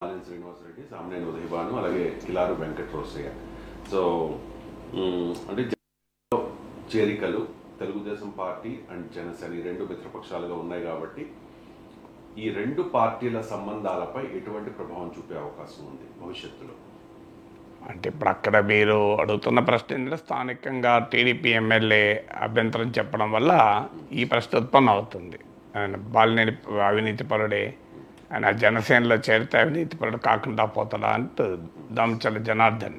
శ్రీనివాస్ రెడ్డి, సామినేని ఉదయభాను, అలాగే కిలారు వెంకట రోసయ్య. సో అంటే చేరికలు తెలుగుదేశం పార్టీ అండ్ జనసేన ఈ రెండు మిత్రపక్షాలుగా ఉన్నాయి కాబట్టి ఈ రెండు పార్టీల సంబంధాలపై ఎటువంటి ప్రభావం చూపే అవకాశం ఉంది భవిష్యత్తులో? అంటే ఇప్పుడు అక్కడ మీరు అడుగుతున్న ప్రశ్న ఏంటంటే స్థానికంగా టీడీపీ ఎమ్మెల్యే అభ్యంతరం చెప్పడం వల్ల ఈ ప్రశ్న ఉత్పన్నం అవుతుంది. ఆయన బాలినేని అవినీతిపరుడే, ఆయన జనసేనలో చేరితే అవినీతిపరుడు కాకుండా పోతాడా అంటూ దామచల జనార్దన్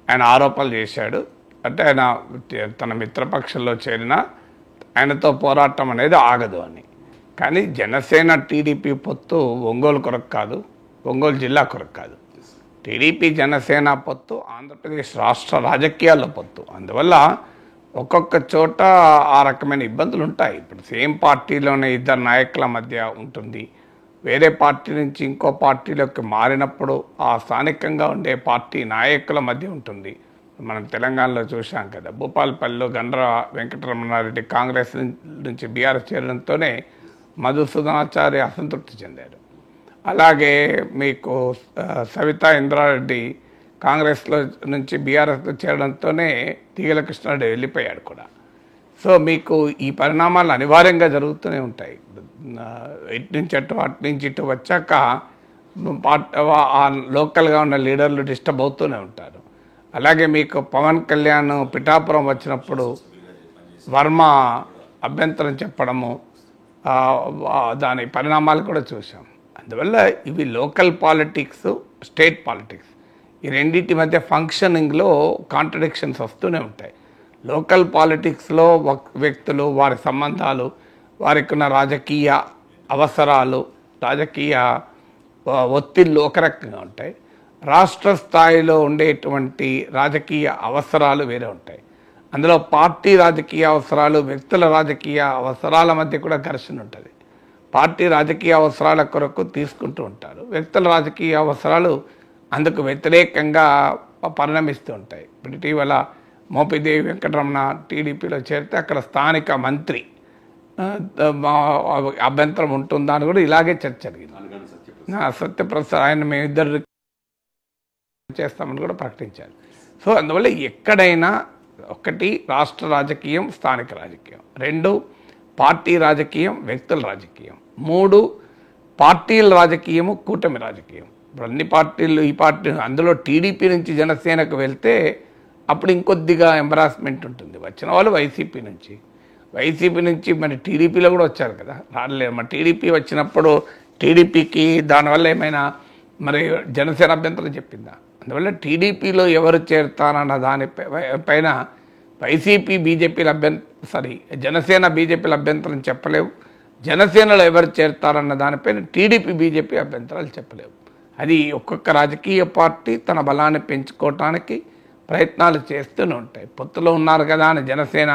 ఆయన ఆరోపణలు చేశాడు. అంటే ఆయన తన మిత్రపక్షంలో చేరిన ఆయనతో పోరాటం అనేది ఆగదు అని. కానీ జనసేన టీడీపీ పొత్తు ఒంగోలు కొరకు కాదు, ఒంగోలు జిల్లా కొరకు కాదు. టీడీపీ జనసేన పొత్తు ఆంధ్రప్రదేశ్ రాష్ట్ర రాజకీయాల్లో పొత్తు. అందువల్ల ఒక్కొక్క చోట ఆ రకమైన ఇబ్బందులు ఉంటాయి. ఇప్పుడు సేమ్ పార్టీలోనే ఇద్దరు నాయకుల మధ్య ఉంటుంది. వేరే పార్టీ నుంచి ఇంకో పార్టీలోకి మారినప్పుడు ఆ స్థానికంగా ఉండే పార్టీ నాయకుల మధ్య ఉంటుంది. మనం తెలంగాణలో చూసాం కదా, భూపాలపల్లిలో గండ్ర వెంకటరమణారెడ్డి కాంగ్రెస్ నుంచి బీఆర్ఎస్ చేరడంతోనే మధుసూదనాచారి అసంతృప్తి చెందారు. అలాగే మీకు సవితా ఇంద్రారెడ్డి కాంగ్రెస్లో నుంచి బీఆర్ఎస్లో చేరడంతోనే తీగల కృష్ణారెడ్డి వెళ్ళిపోయాడు కూడా. సో మీకు ఈ పరిణామాలు అనివార్యంగా జరుగుతూనే ఉంటాయి. ఇటు నుంచి అటు అటు నుంచి ఇటు వచ్చాక లోకల్గా ఉన్న లీడర్లు డిస్టర్బ్ అవుతూనే ఉంటారు. అలాగే మీకు పవన్ కళ్యాణ్ పిఠాపురం వచ్చినప్పుడు వర్మ అభ్యంతరం చెప్పడము, దాని పరిణామాలు కూడా చూసాం. అందువల్ల ఇవి లోకల్ పాలిటిక్స్, స్టేట్ పాలిటిక్స్ ఈ రెండింటి మధ్య ఫంక్షనింగ్లో కాంట్రడిక్షన్స్ వస్తూనే ఉంటాయి. లోకల్ పాలిటిక్స్లో వ్యక్తులు, వారి సంబంధాలు, వారికి ఉన్న రాజకీయ అవసరాలు, రాజకీయ ఒత్తిళ్ళు ఒక రకంగా ఉంటాయి. రాష్ట్ర స్థాయిలో ఉండేటువంటి రాజకీయ అవసరాలు వేరే ఉంటాయి. అందులో పార్టీ రాజకీయ అవసరాలు, వ్యక్తుల రాజకీయ అవసరాల మధ్య కూడా ఘర్షణ ఉంటుంది. పార్టీ రాజకీయ అవసరాల కొరకు తీసుకుంటూ ఉంటారు, వ్యక్తుల రాజకీయ అవసరాలు అందుకు వ్యతిరేకంగా పరిణమిస్తూ ఉంటాయి. ఇప్పుడు ఇటీవల మోపిదేవి వెంకటరమణ టీడీపీలో చేరితే అక్కడ స్థానిక మంత్రి అభ్యంతరం ఉంటుందా అని కూడా ఇలాగే చర్చ జరిగింది. సత్యప్రసాద్ ఆయన మేమిద్దరు చేస్తామని కూడా ప్రకటించారు. సో అందువల్ల ఎక్కడైనా ఒకటి రాష్ట్ర రాజకీయం, స్థానిక రాజకీయం, రెండు పార్టీ రాజకీయం, వ్యక్తుల రాజకీయం, మూడు పార్టీల రాజకీయము, కూటమి రాజకీయం. ఇప్పుడు అన్ని పార్టీలు ఈ పార్టీ అందులో టీడీపీ నుంచి జనసేనకు వెళ్తే అప్పుడు ఇంకొద్దిగా ఎంబరాస్మెంట్ ఉంటుంది. వచ్చిన వాళ్ళు వైసీపీ నుంచి మరి టీడీపీలో కూడా వచ్చారు కదా, రాలేదు. మరి టీడీపీ వచ్చినప్పుడు టీడీపీకి దానివల్ల ఏమైనా మరి జనసేన అభ్యంతరం చెప్పిందా? అందువల్ల టీడీపీలో ఎవరు చేరుతారన్న దానిపైన వైసీపీ బీజేపీల జనసేన బీజేపీల అభ్యంతరం చెప్పలేవు. జనసేనలో ఎవరు చేరుతారన్న దానిపైన టీడీపీ బీజేపీ అభ్యంతరాలు చెప్పలేవు. అది ఒక్కొక్క రాజకీయ పార్టీ తన బలాన్ని పెంచుకోవటానికి ప్రయత్నాలు చేస్తూనే ఉంటాయి. పొత్తులో ఉన్నారు కదా అని జనసేన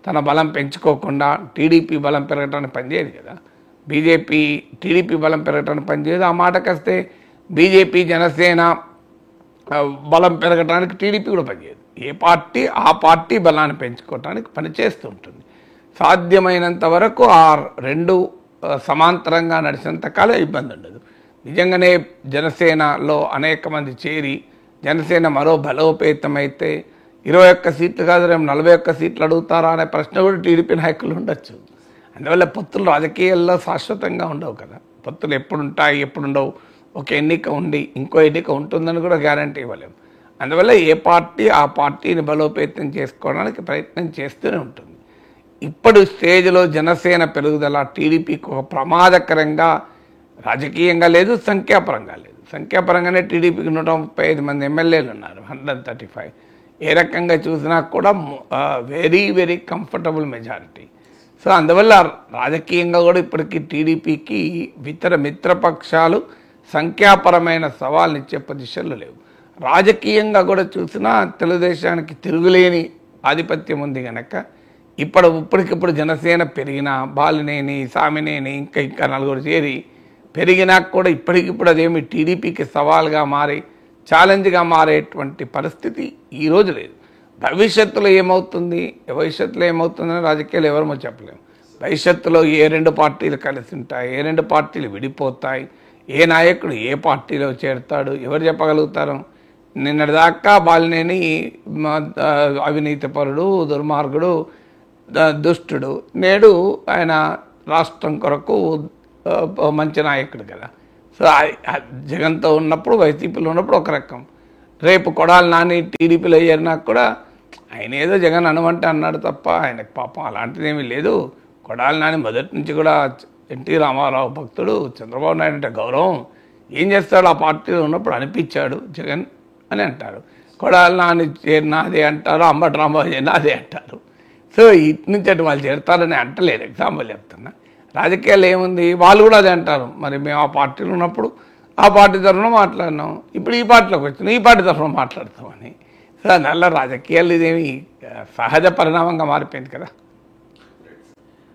తన బలం పెంచుకోకుండా టీడీపీ బలం పెరగటానికి పనిచేయదు కదా. టీడీపీ బలం పెరగటానికి పనిచేయదు. ఆ మాటకొస్తే బీజేపీ జనసేన బలం పెరగటానికి టీడీపీ కూడా పనిచేయదు. ఏ పార్టీ ఆ పార్టీ బలాన్ని పెంచుకోవటానికి పనిచేస్తూ ఉంటుంది. సాధ్యమైనంత వరకు ఆ రెండు సమాంతరంగా నడిచినంతకాలం ఇబ్బంది ఉండదు. నిజంగానే జనసేనలో అనేక మంది చేరి జనసేన మరో బలోపేతమైతే 21 సీట్లు కాదు, 41 సీట్లు అడుగుతారా అనే ప్రశ్న కూడా టీడీపీ నాయకులు ఉండొచ్చు. అందువల్ల పొత్తులు రాజకీయాల్లో శాశ్వతంగా ఉండవు కదా. పొత్తులు ఎప్పుడు ఉంటాయి, ఎప్పుడు ఉండవు. ఒక ఎన్నిక ఉండి ఇంకో ఎన్నిక ఉంటుందని కూడా గ్యారంటీ ఇవ్వలేము. అందువల్ల ఏ పార్టీ ఆ పార్టీని బలోపేతం చేసుకోవడానికి ప్రయత్నం చేస్తూనే ఉంటుంది. ఇప్పుడు స్టేజ్లో జనసేన పెరుగుదల టీడీపీకి ఒక ప్రమాదకరంగా రాజకీయంగా లేదు, సంఖ్యాపరంగా లేదు. సంఖ్యాపరంగానే టీడీపీకి 135 మంది ఎమ్మెల్యేలు ఉన్నారు, 135. ఏ రకంగా చూసినా కూడా very very comfortable majority. So అందువల్ల రాజకీయంగా కూడా ఇప్పటికీ టీడీపీకి ఇతర మిత్రపక్షాలు సంఖ్యాపరమైన సవాల్ని ఇచ్చే పొజిషన్లు లేవు. రాజకీయంగా కూడా చూసినా తెలుగుదేశానికి తిరుగులేని ఆధిపత్యం ఉంది కనుక ఇప్పటికిప్పుడు జనసేన పెరిగినా, బాలినేని, సామినేని ఇంకా నలుగురు చేరి పెరిగినా కూడా ఇప్పటికిప్పుడు అదేమి టీడీపీకి సవాల్గా మారి ఛాలెంజ్గా మారేటువంటి పరిస్థితి ఈరోజు లేదు. భవిష్యత్తులో ఏమవుతుందని రాజకీయాలు ఎవరమో చెప్పలేము. భవిష్యత్తులో ఏ రెండు పార్టీలు కలిసి ఉంటాయి, ఏ రెండు పార్టీలు విడిపోతాయి, ఏ నాయకుడు ఏ పార్టీలో చేరుతాడు ఎవరు చెప్పగలుగుతారు? నిన్నటిదాకా బాలినేని అవినీతిపరుడు, దుర్మార్గుడు, దుష్టుడు. నేడు ఆయన రాష్ట్రం కొరకు మంచి నాయకుడు కదా. సో జగన్తో ఉన్నప్పుడు, వైసీపీలో ఉన్నప్పుడు ఒక రకం. రేపు కొడాలి నాని టీడీపీలో చేరినా కూడా ఆయన ఏదో జగన్ అనమంటే అన్నాడు తప్ప ఆయనకు పాపం అలాంటిదేమీ లేదు. కొడాలి నాని మొదటి నుంచి కూడా ఎన్టీ రామారావు భక్తుడు, చంద్రబాబు నాయుడు అంటే గౌరవం. ఏం చేస్తాడు ఆ పార్టీలో ఉన్నప్పుడు అనిపించాడు జగన్ అని అంటారు. కొడాలి నాని చేరినా అదే అంటారు, అంబటి రాంబాబు చేరినా అదే అంటారు. సో ఇటు నుంచి అటు వాళ్ళు చేరుతారని అంటలేదు. ఎగ్జాంపుల్ చెప్తున్నా. రాజకీయాలు ఏముంది, వాళ్ళు కూడా అదే అంటారు. మరి మేము ఆ పార్టీలో ఉన్నప్పుడు ఆ పార్టీ తరఫున మాట్లాడినాం, ఇప్పుడు ఈ పార్టీలోకి వచ్చినాం, ఈ పార్టీ తరఫున మాట్లాడతామని. సో అందువల్ల రాజకీయాలు ఇదేమి సహజ పరిణామంగా మారిపోయింది కదా.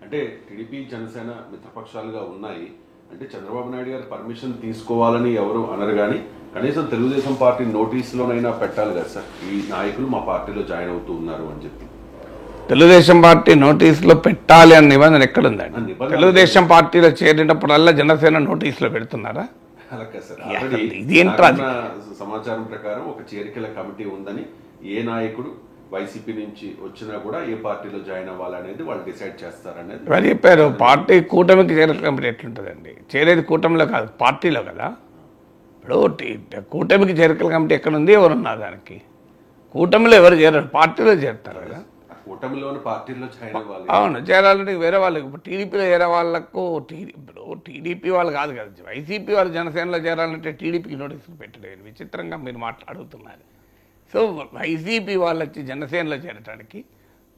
అంటే టీడీపీ జనసేన మిత్రపక్షాలుగా ఉన్నాయి అంటే చంద్రబాబు నాయుడు గారు పర్మిషన్ తీసుకోవాలని ఎవరు అనరు, కానీ కనీసం తెలుగుదేశం పార్టీ నోటీసులోనైనా పెట్టాలి కదా సార్, ఈ నాయకులు మా పార్టీలో జాయిన్ అవుతూ ఉన్నారు అని చెప్పి. తెలుగుదేశం పార్టీ నోటీసులో పెట్టాలి అన్న నిబంధన ఎక్కడుందండి? తెలుగుదేశం పార్టీలో చేరినప్పుడల్లా జనసేన నోటీసులో పెడుతున్నారా? సమాచారం ప్రకారం ఒక చేరికల కమిటీ ఉందని, ఏ నాయకుడు వైసీపీ నుంచి వచ్చినా కూడా ఏ పార్టీలో జాయిన్ అవ్వాలనేది వాళ్ళు డిసైడ్ చేస్తారనేది వాళ్ళు చెప్పారు. పార్టీ కూటమికి చేరికల కమిటీ ఎట్లుంటుందండి? చేరేది కూటమిలో కాదు, పార్టీలో కదా. ఇప్పుడు కూటమికి చేరికల కమిటీ ఎక్కడుంది, ఎవరున్నారు దానికి? కూటమిలో ఎవరు చేరారు, పార్టీలో చేరుతారు కదా. కూటమిలోని పార్టీలో జాయిన్ అవ్వాలి. అవును, చేరాలంటే వేరే వాళ్ళకి. ఇప్పుడు టీడీపీలో చేరే వాళ్ళకు ఇప్పుడు టీడీపీ వాళ్ళు కాదు కదా, వైసీపీ వాళ్ళు జనసేనలో చేరాలంటే టీడీపీకి నోటీసులు పెట్టలేదు. విచిత్రంగా మీరు మాట్లాడుతున్నారు. సో వైసీపీ వాళ్ళు వచ్చి జనసేనలో చేరటానికి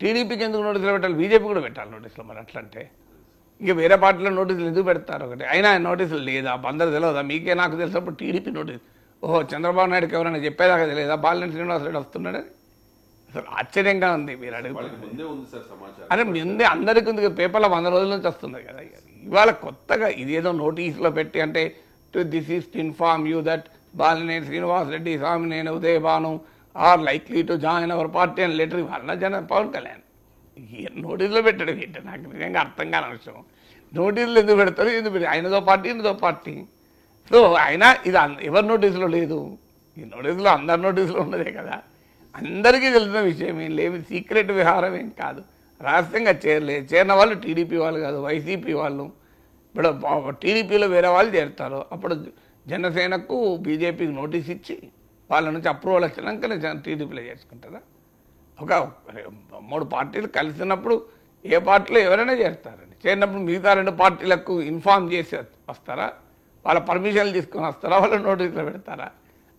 టీడీపీకి ఎందుకు నోటీసులు పెట్టాలి? బీజేపీ కూడా పెట్టాలి నోటీసులు. మరి అట్లంటే ఇక వేరే పార్టీలో నోటీసులు ఎందుకు పెడతారు? ఒకటి అయినా నోటీసులు లేదా, అందరూ తెలియదా? మీకే నాకు తెలిసినప్పుడు టీడీపీ నోటీసు, ఓహో చంద్రబాబు నాయుడుకి ఎవరైనా చెప్పేదాకా తెలియదా బాలినేని శ్రీనివాసరెడ్డి వస్తున్నాడని? అసలు ఆశ్చర్యంగా ఉంది మీరు అడుగుతున్నారు. అదే ముందే అందరికీ పేపర్లో 100 రోజుల నుంచి వస్తుంది కదా. ఇవాళ కొత్తగా ఇదేదో నోటీసులో పెట్టి అంటే this is to inform you that Balineni Srinivasa Reddy, Swamineni Udayabhanu are likely to join our party అని లెటర్ ఇవ్వాలన్నా పవన్ కళ్యాణ్ నోటీసులో పెట్టడం ఏంటి? నాకు నిజంగా అర్థం కాని విషయం. నోటీసులు ఎందుకు పెడతారు? ఎందుకు పెడతారు? ఆయనదో పార్టీ ఈయనదో పార్టీ. సో ఆయన ఇది ఎవరి నోటీసులో లేదు, ఈ నోటీసులో అందరి నోటీసులో ఉన్నదే కదా. అందరికీ తెలిసిన విషయం ఏం లేదు, సీక్రెట్ విహారం ఏం కాదు. రహస్యంగా చేరిన వాళ్ళు టీడీపీ వాళ్ళు కాదు, వైసీపీ వాళ్ళు. ఇప్పుడు టీడీపీలో వేరే వాళ్ళు చేరుతారు, అప్పుడు జనసేనకు బీజేపీకి నోటీస్ ఇచ్చి వాళ్ళ నుంచి అప్రూవల్ వచ్చినాకనే టీడీపీలో చేసుకుంటారా? ఒక 3 పార్టీలు కలిసినప్పుడు ఏ పార్టీలో ఎవరైనా చేరుతారండి. చేరినప్పుడు మిగతా 2 పార్టీలకు ఇన్ఫార్మ్ చేసి వస్తారా? వాళ్ళ పర్మిషన్లు తీసుకొని వస్తారా? వాళ్ళ నోటీసులు పెడతారా?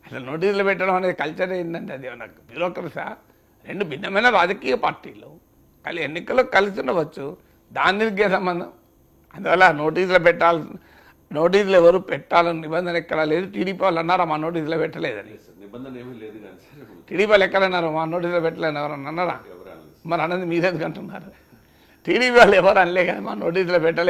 అసలు నోటీసులు పెట్టడం అనేది కల్చర్ ఏంటంటే అది నాకు బ్యూరోక్రసా? 2 భిన్నమైన రాజకీయ పార్టీలు ఎన్నికల్లో కలిసి ఉండవచ్చు, దానికి సంబంధం. అందువల్ల నోటీసులు ఎవరు పెట్టాలని నిబంధన ఎక్కడా లేదు. టీడీపీ వాళ్ళు అన్నారా మా నోటీసులో పెట్టలేదని? నిబంధన ఏమీ లేదు కానీ టీడీపీ వాళ్ళు ఎక్కడన్నారు మా నోటీసులో పెట్టలేని ఎవరన్నా అన్నారా? మరి అన్నది మీరెందుకు అంటున్నారు? టీడీపీ వాళ్ళు ఎవరు అనలే కదా మా నోటీసులో పెట్టలేదు.